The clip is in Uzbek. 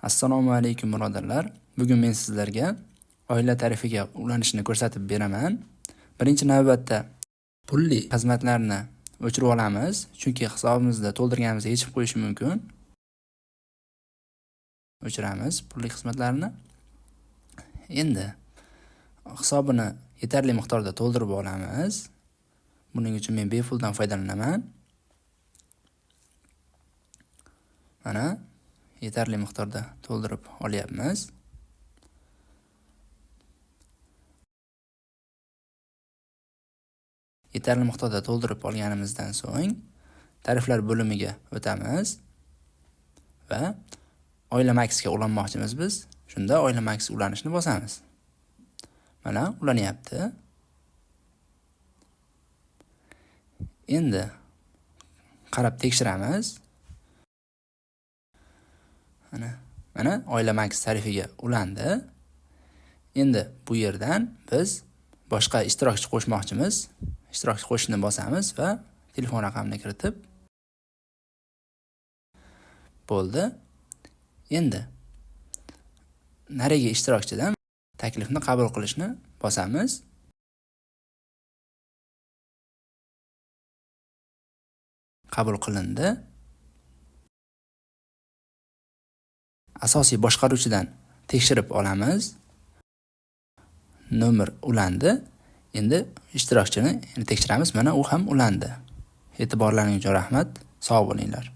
Assalomu alaykum birodarlar. Bugun men sizlarga oila tarifiga ulanishni ko'rsatib beraman. Birinchi navbatda pulli xizmatlarni o'chirib olamiz, chunki hisobimizda to'ldirganimizda yechib qo'yishi mumkin. O'chiramiz pulli xizmatlarni. Endi hisobini yetarli miqdorda to'ldirib olamiz. Buning uchun men bepuldan foydalanaman. Mana yetarli miqdorda to'ldirib olyapmiz. Yetarli miqdorda to'ldirib olganimizdan so'ng tariflar bo'limiga o'tamiz va Oila Maxga ulanmoqchimiz biz. Shunda Oila Max ulanishni bosamiz. Mana ulanyapti. Endi qarab tekshiramiz. Mana Oila Max tarifiga ulandi. Endi bu yerdan biz boshqa ishtirokchi qo'shmoqchimiz. Ishtirokchi qo'shishni bosamiz va telefon raqamini kiritib bo'ldi. Endi narigi ishtirokchidan taklifni qabul qilishni bosamiz. Qabul qilindi. Asosiy boshqaruvchidan tekshirib olamiz. Nomer ulandi. Endi ishtirokchini tekshiramiz. Mana u ham ulandi. E'tiborlaringiz uchun rahmat. Sog' bo'linglar.